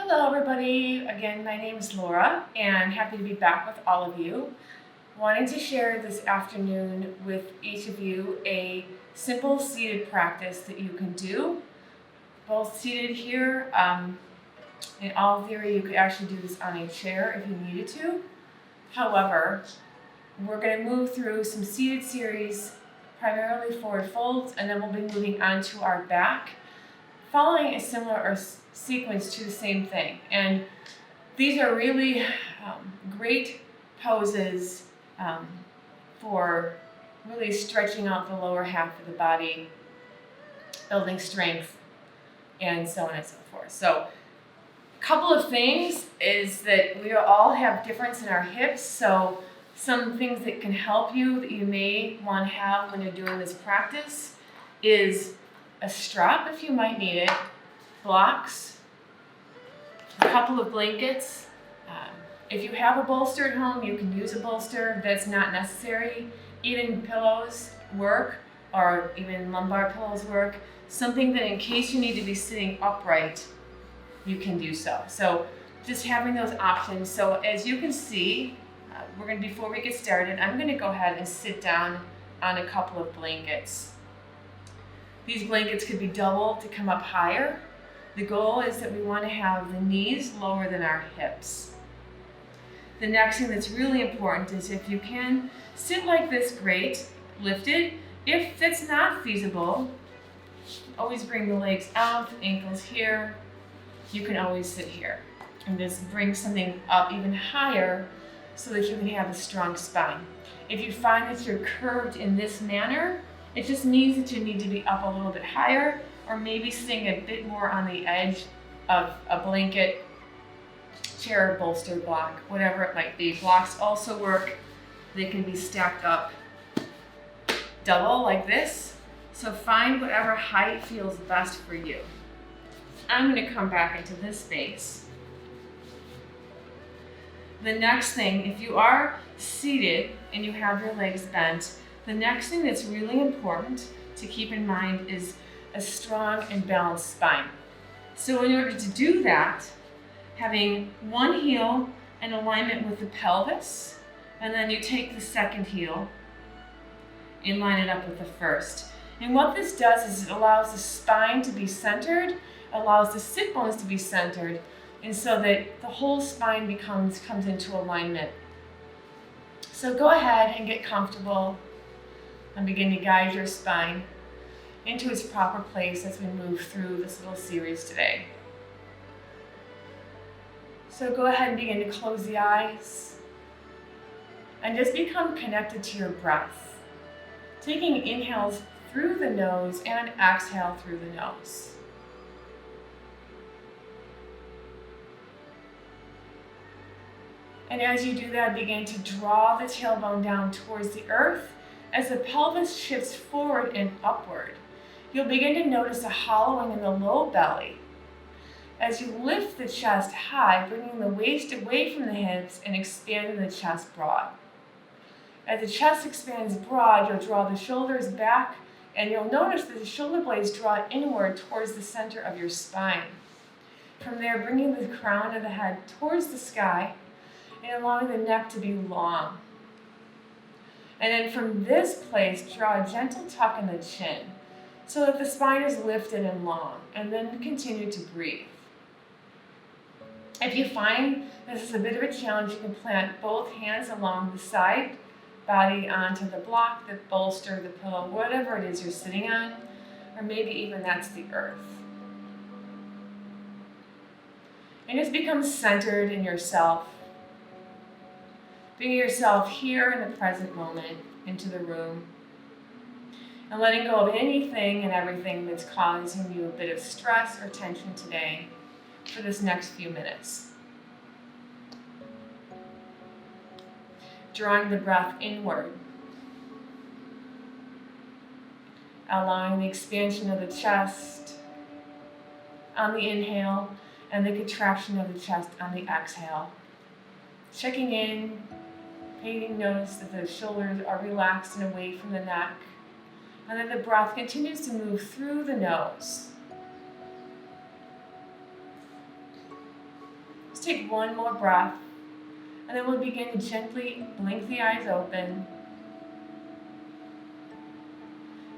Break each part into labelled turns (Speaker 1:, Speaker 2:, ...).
Speaker 1: Hello everybody, again my name is Laura and happy to be back with all of you. Wanting to share this afternoon with each of you a simple seated practice that you can do. Both seated here, in all theory you could actually do this on a chair if you needed to. However, we're going to move through some seated series, primarily forward folds, and then we'll be moving on to our back, following a similar sequence to the same thing. And these are really great poses for really stretching out the lower half of the body, building strength, and so on and so forth. So a couple of things is that we all have difference in our hips, so some things that can help you that you may want to have when you're doing this practice is a strap if you might need it, blocks, a couple of blankets. If you have a bolster at home, you can use a bolster. That's not necessary. Even pillows work, or even lumbar pillows work. Something that in case you need to be sitting upright, you can do so. So just having those options. So as you can see, before we get started, I'm going to go ahead and sit down on a couple of blankets. These blankets could be doubled to come up higher. The goal is that we want to have the knees lower than our hips. The next thing that's really important is if you can sit like this, great, lifted. If that's not feasible, always bring the legs out, ankles here. You can always sit here and just bring something up even higher so that you can have a strong spine. If you find that you're curved in this manner, it just means that you need to be up a little bit higher, or maybe sitting a bit more on the edge of a blanket, chair, bolster, block, whatever it might be. Blocks also work. They can be stacked up double like this. So find whatever height feels best for you. I'm going to come back into this space. The next thing, if you are seated and you have your legs bent, the next thing that's really important to keep in mind is a strong and balanced spine. So in order to do that, having one heel in alignment with the pelvis, and then you take the second heel and line it up with the first. And what this does is it allows the spine to be centered, allows the sit bones to be centered, and so that the whole spine comes into alignment. So go ahead and get comfortable and begin to guide your spine into its proper place as we move through this little series today. So go ahead and begin to close the eyes and just become connected to your breath. Taking inhales through the nose and exhale through the nose. And as you do that, begin to draw the tailbone down towards the earth as the pelvis shifts forward and upward. You'll begin to notice a hollowing in the low belly as you lift the chest high, bringing the waist away from the hips and expanding the chest broad. As the chest expands broad, you'll draw the shoulders back, and you'll notice that the shoulder blades draw inward towards the center of your spine. From there, bringing the crown of the head towards the sky and allowing the neck to be long. And then from this place, draw a gentle tuck in the chin so that the spine is lifted and long, and then continue to breathe. If you find this is a bit of a challenge, you can plant both hands along the side body onto the block, the bolster, the pillow, whatever it is you're sitting on, or maybe even that's the earth. And just become centered in yourself. Bringing yourself here in the present moment into the room, and letting go of anything and everything that's causing you a bit of stress or tension today for this next few minutes. Drawing the breath inward, allowing the expansion of the chest on the inhale and the contraction of the chest on the exhale. Checking in, taking notice that the shoulders are relaxed and away from the neck, and then the breath continues to move through the nose. Just take one more breath, and then we'll begin to gently blink the eyes open.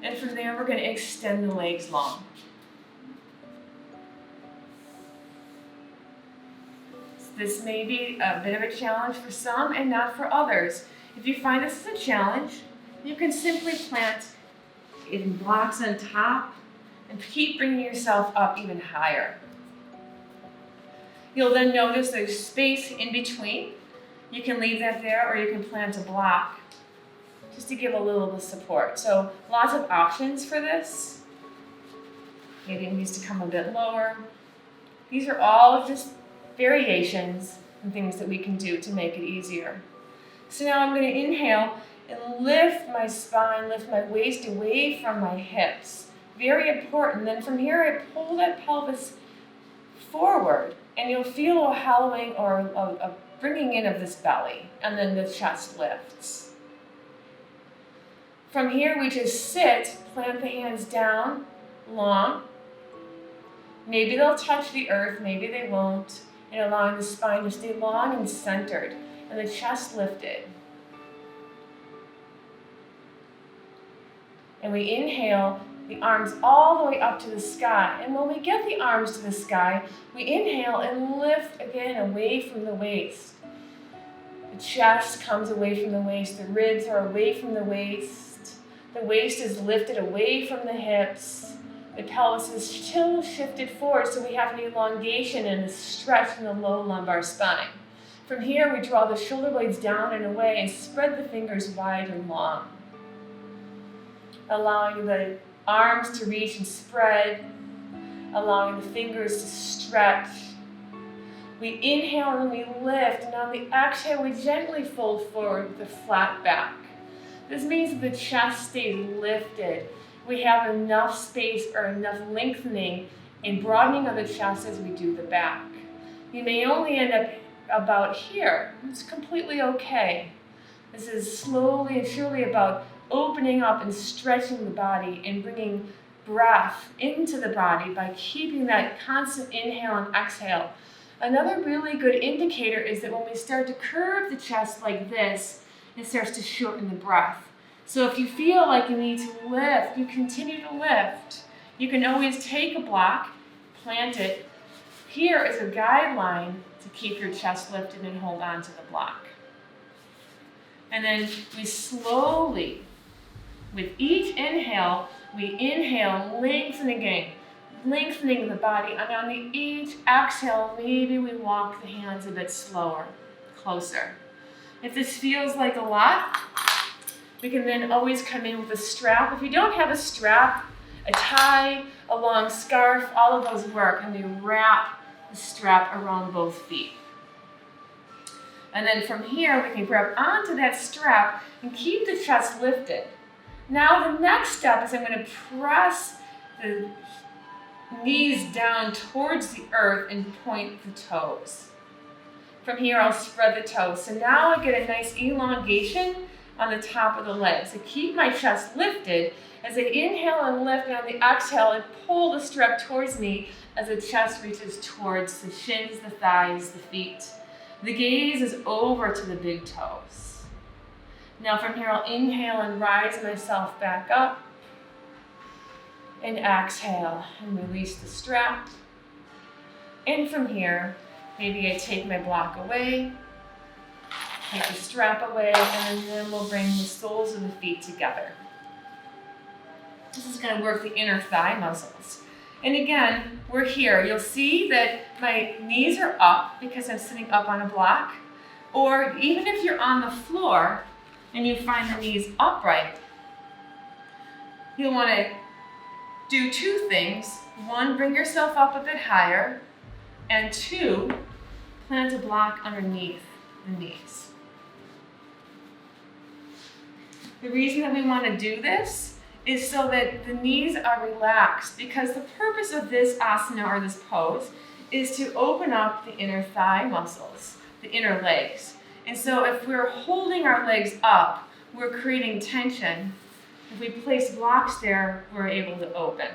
Speaker 1: And from there, we're going to extend the legs long. So this may be a bit of a challenge for some and not for others. If you find this is a challenge, you can simply plant it in blocks on top and keep bringing yourself up even higher. You'll then notice there's space in between. You can leave that there, or you can plant a block just to give a little bit of support. So lots of options for this. Maybe it needs to come a bit lower. These are all just variations and things that we can do to make it easier. So now I'm going to inhale and lift my spine, lift my waist away from my hips. Very important. Then from here, I pull that pelvis forward, and you'll feel a hollowing or a bringing in of this belly, and then the chest lifts. From here, we just sit, plant the hands down, long. Maybe they'll touch the earth, maybe they won't, and allowing the spine to stay long and centered, and the chest lifted. And we inhale the arms all the way up to the sky. And when we get the arms to the sky, we inhale and lift again away from the waist. The chest comes away from the waist. The ribs are away from the waist. The waist is lifted away from the hips. The pelvis is still shifted forward, so we have an elongation and a stretch in the low lumbar spine. From here, we draw the shoulder blades down and away and spread the fingers wide and long, allowing the arms to reach and spread, allowing the fingers to stretch. We inhale and we lift, and on the exhale, we gently fold forward with a flat back. This means that the chest stays lifted. We have enough space or enough lengthening and broadening of the chest as we do the back. You may only end up about here. It's completely okay. This is slowly and surely about opening up and stretching the body and bringing breath into the body by keeping that constant inhale and exhale. Another really good indicator is that when we start to curve the chest like this, it starts to shorten the breath. So if you feel like you need to lift, you continue to lift. You can always take a block, plant it. Here is a guideline to keep your chest lifted and hold on to the block. And then we slowly, with each inhale, we inhale, lengthen again, lengthening the body. And on the each exhale, maybe we walk the hands a bit slower, closer. If this feels like a lot, we can then always come in with a strap. If you don't have a strap, a tie, a long scarf, all of those work, and we wrap the strap around both feet. And then from here, we can grab onto that strap and keep the chest lifted. Now the next step is I'm going to press the knees down towards the earth and point the toes. From here, I'll spread the toes. So now I get a nice elongation on the top of the legs. I keep my chest lifted as I inhale and lift, and on the exhale, I pull the strap towards me as the chest reaches towards the shins, the thighs, the feet. The gaze is over to the big toes. Now from here, I'll inhale and rise myself back up. And exhale and release the strap. And from here, maybe I take my block away, take the strap away, and then we'll bring the soles of the feet together. This is going to work the inner thigh muscles. And again, we're here. You'll see that my knees are up because I'm sitting up on a block. Or even if you're on the floor and you find the knees upright, you'll want to do two things. One, bring yourself up a bit higher. And two, plant a block underneath the knees. The reason that we want to do this is so that the knees are relaxed, because the purpose of this asana or this pose is to open up the inner thigh muscles, the inner legs. And so if we're holding our legs up, we're creating tension. If we place blocks there, we're able to open.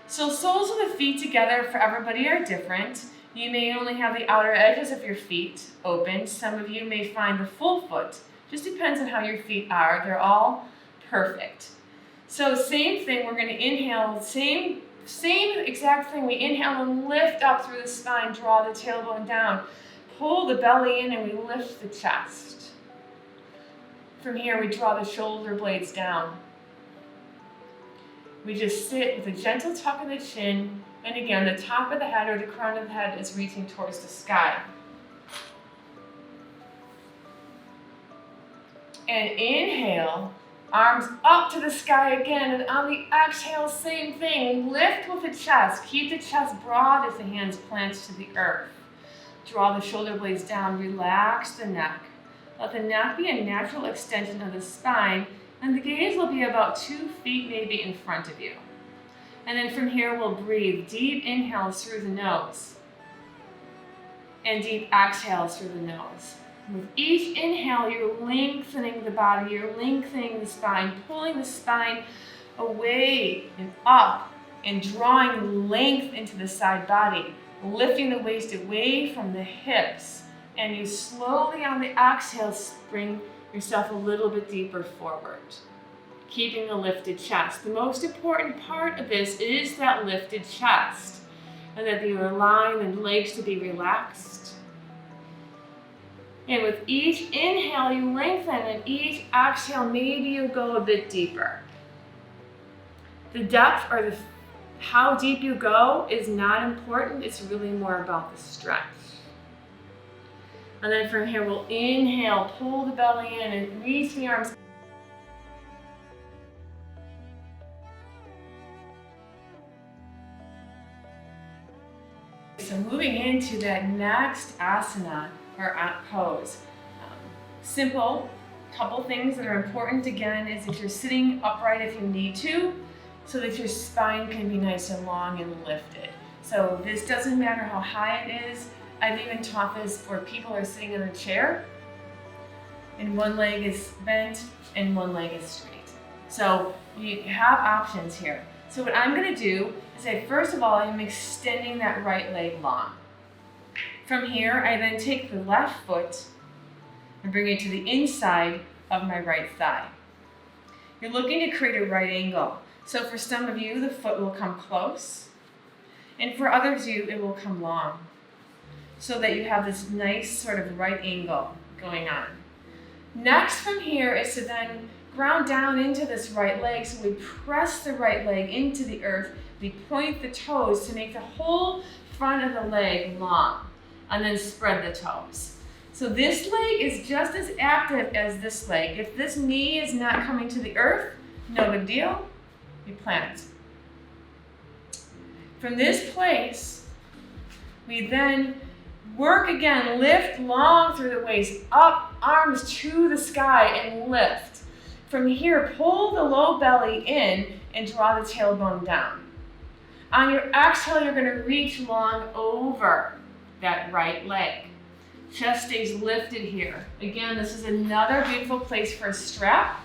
Speaker 1: So soles of the feet together for everybody are different. You may only have the outer edges of your feet open. Some of you may find the full foot. Just depends on how your feet are. They're all perfect. So same thing, we're going to inhale, same exact thing. We inhale and lift up through the spine, draw the tailbone down. Pull the belly in and we lift the chest. From here, we draw the shoulder blades down. We just sit with a gentle tuck in the chin, and again, the top of the head or the crown of the head is reaching towards the sky. And inhale, arms up to the sky again, and on the exhale, same thing. Lift with the chest. Keep the chest broad as the hands plant to the earth. Draw the shoulder blades down, relax the neck. Let the neck be a natural extension of the spine, and the gaze will be about 2 feet maybe in front of you. And then from here, we'll breathe deep inhales through the nose and deep exhales through the nose. With each inhale, you're lengthening the body, you're lengthening the spine, pulling the spine away and up and drawing length into the side body, lifting the waist away from the hips. And you slowly on the exhale, bring yourself a little bit deeper forward, keeping a lifted chest. The most important part of this is that lifted chest, and that you're allowing the legs to be relaxed. And with each inhale, you lengthen, and each exhale, maybe you go a bit deeper. The depth or how deep you go is not important. It's really more about the stretch. And then from here, we'll inhale, pull the belly in, and reach the arms. So moving into that next asana, or pose. Simple, couple things that are important again is that you're sitting upright if you need to, so that your spine can be nice and long and lifted. So this doesn't matter how high it is. I've even taught this where people are sitting in a chair and one leg is bent and one leg is straight. So you have options here. So what I'm going to do is first of all, I'm extending that right leg long. From here, I then take the left foot and bring it to the inside of my right thigh. You're looking to create a right angle. So for some of you, the foot will come close, and for others of you, it will come long, so that you have this nice sort of right angle going on. Next from here is to then ground down into this right leg. So we press the right leg into the earth. We point the toes to make the whole front of the leg long, and then spread the toes. So this leg is just as active as this leg. If this knee is not coming to the earth, no big deal, you plant. From this place, we then work again, lift long through the waist, up, arms to the sky, and lift. From here, pull the low belly in and draw the tailbone down. On your exhale, you're going to reach long over that right leg. Chest stays lifted here. Again, this is another beautiful place for a strap.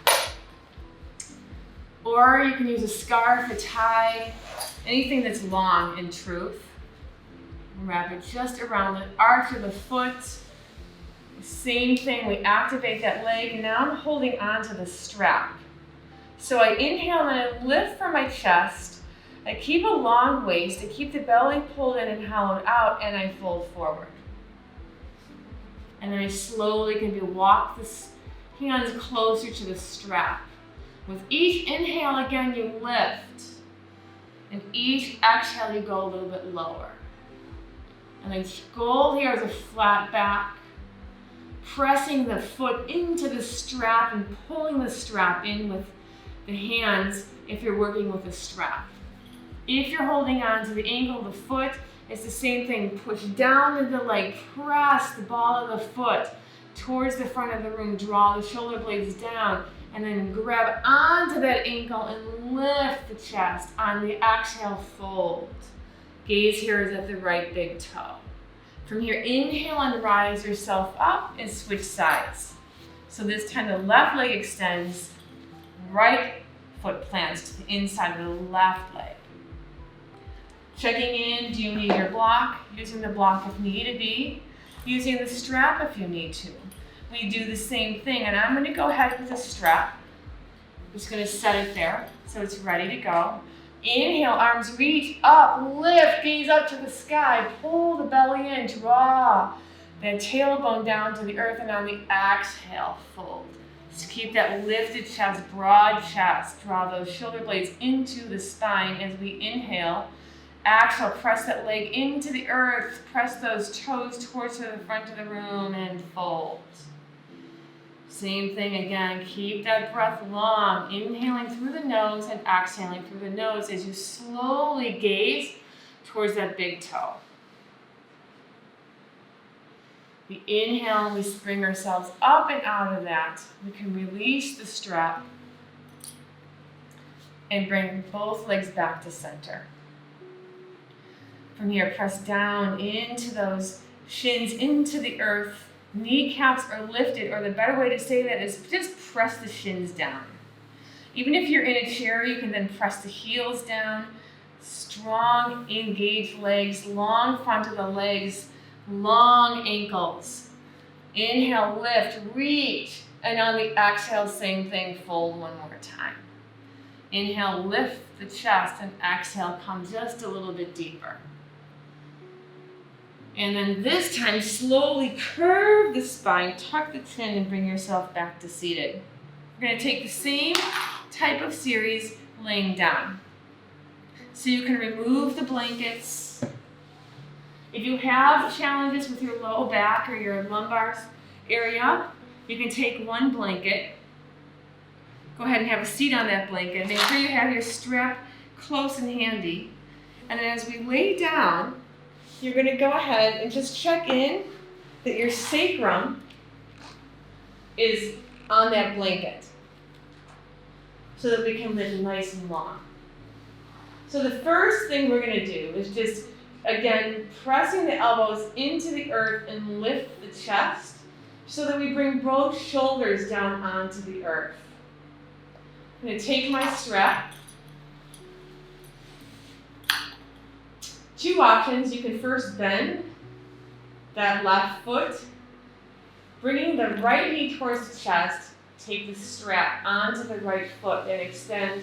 Speaker 1: Or you can use a scarf, a tie, anything that's long in truth. Wrap it just around the arch of the foot. Same thing, we activate that leg. Now I'm holding on to the strap. So I inhale and I lift from my chest. I keep a long waist. I keep the belly pulled in and hollowed out, and I fold forward. And then I slowly can walk the hands closer to the strap. With each inhale, again, you lift. And each exhale, you go a little bit lower. And then goal here is a flat back. Pressing the foot into the strap and pulling the strap in with the hands if you're working with a strap. If you're holding on to the ankle of the foot, it's the same thing. Push down into the leg, press the ball of the foot towards the front of the room, draw the shoulder blades down, and then grab onto that ankle and lift the chest. On the exhale, fold. Gaze here is at the right big toe. From here, inhale and rise yourself up and switch sides. So this time the left leg extends, right foot plants to the inside of the left leg. Checking in, do you need your block? Using the block if need to be. Using the strap if you need to. We do the same thing, and I'm going to go ahead with the strap. I'm just going to set it there so it's ready to go. Inhale, arms reach up, lift, gaze up to the sky, pull the belly in, draw that tailbone down to the earth, and on the exhale, fold. Just keep that lifted chest, broad chest. Draw those shoulder blades into the spine as we inhale. Exhale, press that leg into the earth, press those toes towards the front of the room, and fold. Same thing again, keep that breath long, inhaling through the nose and exhaling through the nose as you slowly gaze towards that big toe. We inhale and we spring ourselves up and out of that. We can release the strap and bring both legs back to center. From here, press down into those shins, into the earth. Kneecaps are lifted, or the better way to say that is just press the shins down. Even if you're in a chair, you can then press the heels down. Strong, engaged legs, long front of the legs, long ankles. Inhale, lift, reach, and on the exhale, same thing, fold one more time. Inhale, lift the chest, and exhale, come just a little bit deeper. And then this time, slowly curve the spine, tuck the chin, and bring yourself back to seated. We're going to take the same type of series laying down. So you can remove the blankets. If you have challenges with your low back or your lumbar area, you can take one blanket. Go ahead and have a seat on that blanket. Make sure you have your strap close and handy. And then as we lay down, you're going to go ahead and just check in that your sacrum is on that blanket so that we can live nice and long. So the first thing we're going to do is just, again, pressing the elbows into the earth and lift the chest so that we bring both shoulders down onto the earth. I'm going to take my strap. Two options. You can first bend that left foot, bringing the right knee towards the chest, take the strap onto the right foot and extend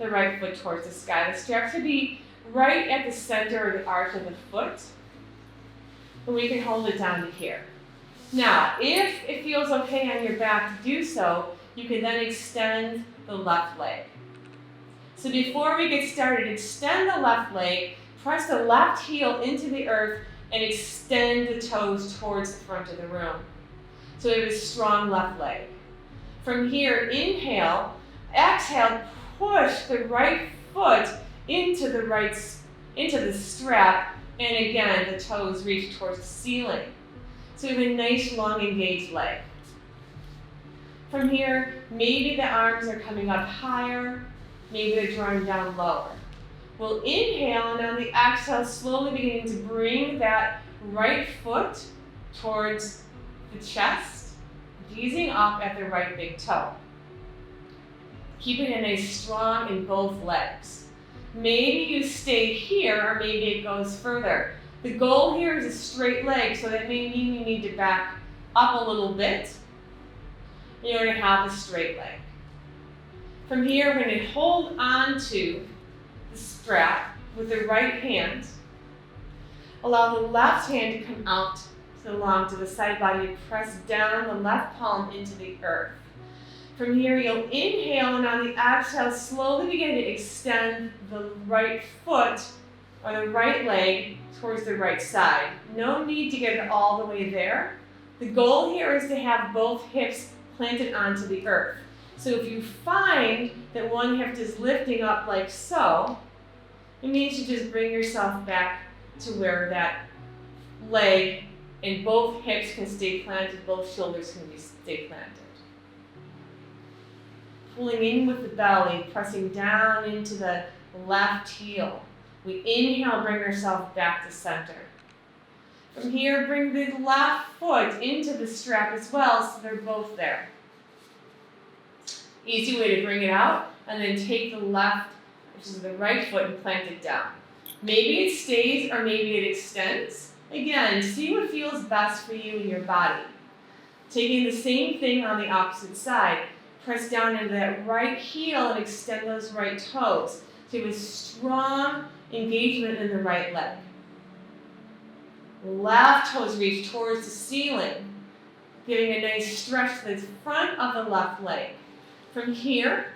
Speaker 1: the right foot towards the sky. The strap should be right at the center of the arch of the foot, and we can hold it down to here. Now, if it feels okay on your back to do so, you can then extend the left leg. So before we get started, extend the left leg, press the left heel into the earth, and extend the toes towards the front of the room. So we have a strong left leg. From here, inhale, exhale, push the right foot into the strap, and again, the toes reach towards the ceiling. So we have a nice, long, engaged leg. From here, maybe the arms are coming up higher, maybe they're drawing down lower. We'll inhale, and on the exhale, slowly beginning to bring that right foot towards the chest, gazing up at the right big toe. Keeping it nice, strong in both legs. Maybe you stay here, or maybe it goes further. The goal here is a straight leg, so that may mean you need to back up a little bit in order to have a straight leg. From here, we're going to hold on to the strap with the right hand. Allow the left hand to come out along to the side body and press down the left palm into the earth. From here, you'll inhale, and on the exhale, slowly begin to extend the right foot or the right leg towards the right side. No need to get it all the way there. The goal here is to have both hips planted onto the earth. So if you find that one hip is lifting up like so, it means you just bring yourself back to where that leg and both hips can stay planted, both shoulders can stay planted. Pulling in with the belly, pressing down into the left heel. We inhale, bring ourselves back to center. From here, bring the left foot into the strap as well, so they're both there. Easy way to bring it out, and then take the left, which is the right foot, and plant it down. Maybe it stays or maybe it extends. Again, see what feels best for you and your body. Taking the same thing on the opposite side. Press down into that right heel and extend those right toes. So you have a strong engagement in the right leg. Left toes reach towards the ceiling, giving a nice stretch to the front of the left leg. From here,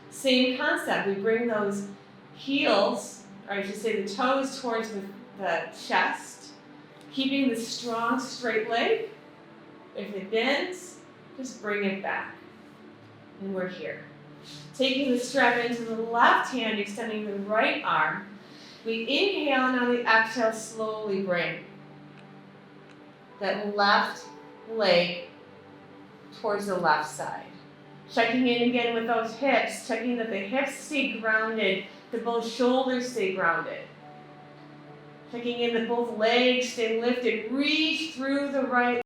Speaker 1: same concept. We bring those heels, or I should say the toes, towards the chest, keeping the strong straight leg. If it bends, just bring it back. And we're here. Taking the strap into the left hand, extending the right arm. We inhale, and on the exhale, slowly bring that left leg towards the left side. Checking in again with those hips, checking that the hips stay grounded, that both shoulders stay grounded. Checking in that both legs stay lifted. Reach through the right